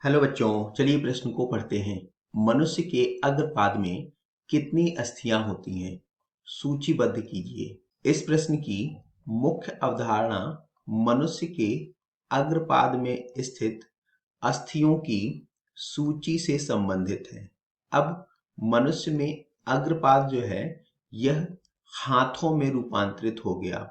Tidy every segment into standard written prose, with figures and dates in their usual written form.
Hello बच्चों, चलिए प्रश्न को पढ़ते हैं। मनुष्य के अग्रपाद में कितनी अस्थियां होती हैं? सूचीबद्ध कीजिए। इस प्रश्न की मुख्य अवधारणा मनुष्य के अग्रपाद में स्थित अस्थियों की सूची से संबंधित है। अब मनुष्य में अग्रपाद जो है यह हाथों में रूपांतरित हो गया।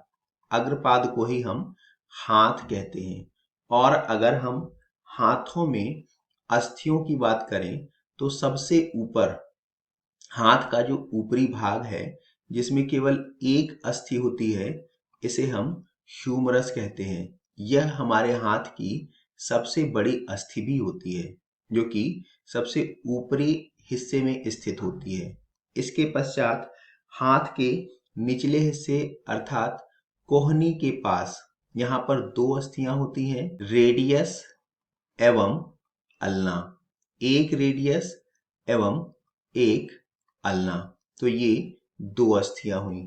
अग्रपाद को ही हम हाथ कहते हैं। और अगर हम हाथों में अस्थियों की बात करें तो सबसे ऊपर हाथ का जो ऊपरी भाग है जिसमें केवल एक अस्थि होती है, इसे हम ह्यूमरस कहते हैं। यह हमारे हाथ की सबसे बड़ी अस्थि भी होती है, जो कि सबसे ऊपरी हिस्से में स्थित होती है। इसके पश्चात हाथ के निचले हिस्से अर्थात कोहनी के पास यहाँ पर दो अस्थियां होती हैं, रेडियस एवं अल्ना। एक रेडियस एवं एक अल्ना, तो ये दो अस्थियां हुई।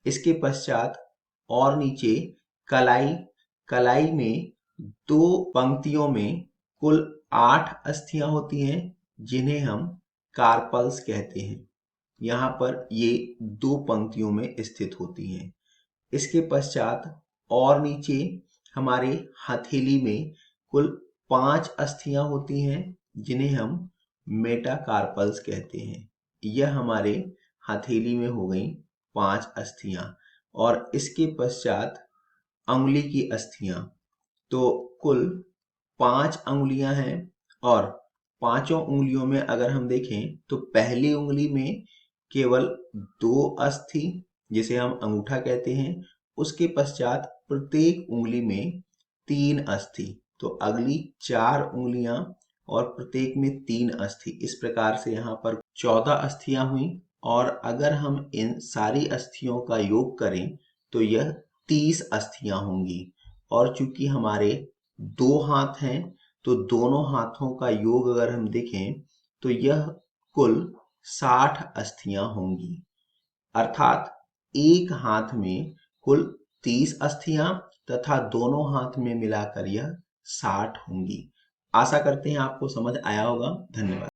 इसके पश्चात और नीचे कलाई, कलाई में दो पंक्तियों में कुल 8 अस्थियां होती हैं, जिन्हें हम कार्पल्स कहते हैं। यहाँ पर ये दो पंक्तियों में स्थित होती हैं। इसके पश्चात और नीचे हमारे हथेली में कुल 5 अस्थियां होती हैं, जिन्हें हम मेटाकार्पल्स कहते हैं। यह हमारे हथेली में हो गई 5 अस्थियां। और इसके पश्चात अंगुली की अस्थियां, तो कुल 5 अंगुलियां हैं। और पांचों उंगलियों में अगर हम देखें तो पहली उंगली में केवल 2 अस्थि, जिसे हम अंगूठा कहते हैं। उसके पश्चात प्रत्येक उंगली में 3 अस्थि, तो अगली 4 उंगलियां और प्रत्येक में 3 अस्थि। इस प्रकार से यहाँ पर 14 अस्थियां हुई। और अगर हम इन सारी अस्थियों का योग करें तो यह 30 अस्थियां होंगी। और चूंकि हमारे 2 हाथ हैं, तो दोनों हाथों का योग अगर हम देखें तो यह कुल 60 अस्थियां होंगी। अर्थात एक हाथ में कुल 30 अस्थियां तथा दोनों हाथ में मिलाकर यह 60 होंगी। आशा करते हैं आपको समझ आया होगा। धन्यवाद।